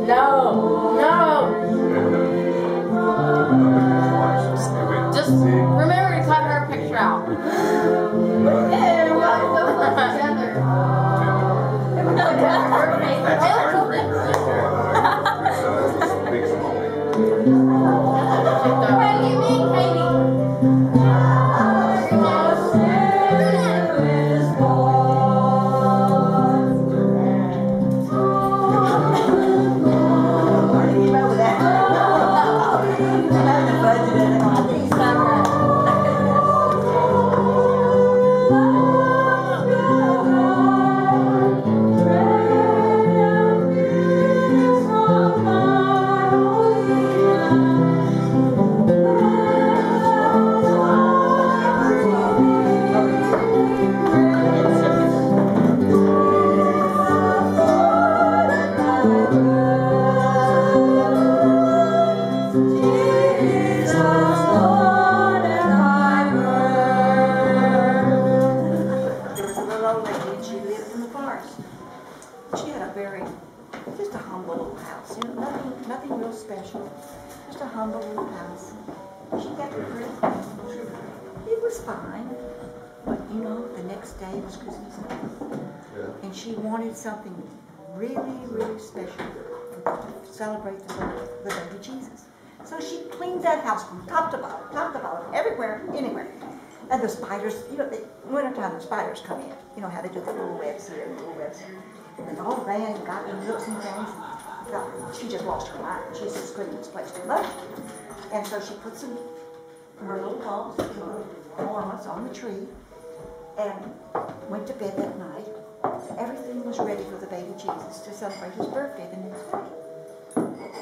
No, no. Just remember to cut her picture out. Hey, we're all so close together. What do you mean, Katie? She had a very, just a humble little house, you know, nothing real special, just a humble little house. She kept it pretty clean. It was fine, but you know, the next day was Christmas Eve, and she wanted something really, really special to celebrate the birth of the baby Jesus. So she cleaned that house from top to bottom, everywhere, anywhere. And the spiders, you know, wintertime the spiders come in. You know how they do the little webs here and little webs here. And they all ran and got in nooks and things. She just lost her mind. She just cleaned this place too much. And so she put some her little balls, ornaments on the tree, and went to bed that night. Everything was ready for the baby Jesus to celebrate his birthday the next day.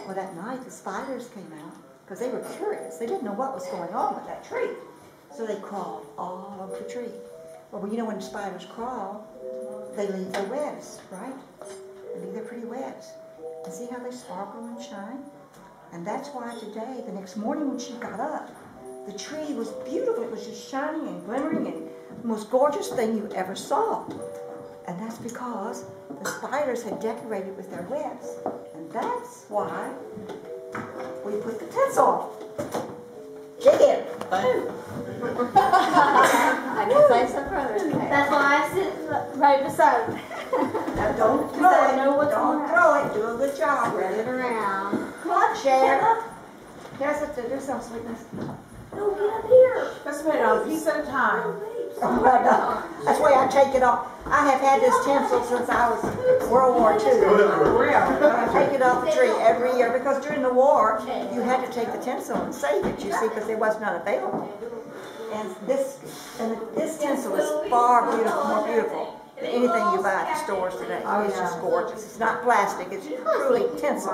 Well, that night the spiders came out because they were curious. They didn't know what was going on with that tree. So they crawled all over the tree. Well, you know when spiders crawl, they leave their webs, right? They leave their pretty webs. And see how they sparkle and shine? And that's why today, the next morning when she got up, the tree was beautiful. It was just shining and glimmering and the most gorgeous thing you ever saw. And that's because the spiders had decorated with their webs. And that's why we put the tinsel on. Dig in. I can say so further. That's why I sit right beside him. Now don't throw I it. know what's Don't throw it. Do a good job with Spread it. it around. Come on, Sharon. Yes, do some sweetness. No, get up here. Let's put it on a piece at a time. Oh, no. That's why I take it off. I have had this tinsel since I was World War II. I take it off the tree every year because during the war, you had to take the tinsel and save it, you see, because it was not available. And this tinsel is far more beautiful than anything you buy at the stores today. It's just gorgeous. It's not plastic. It's truly tinsel.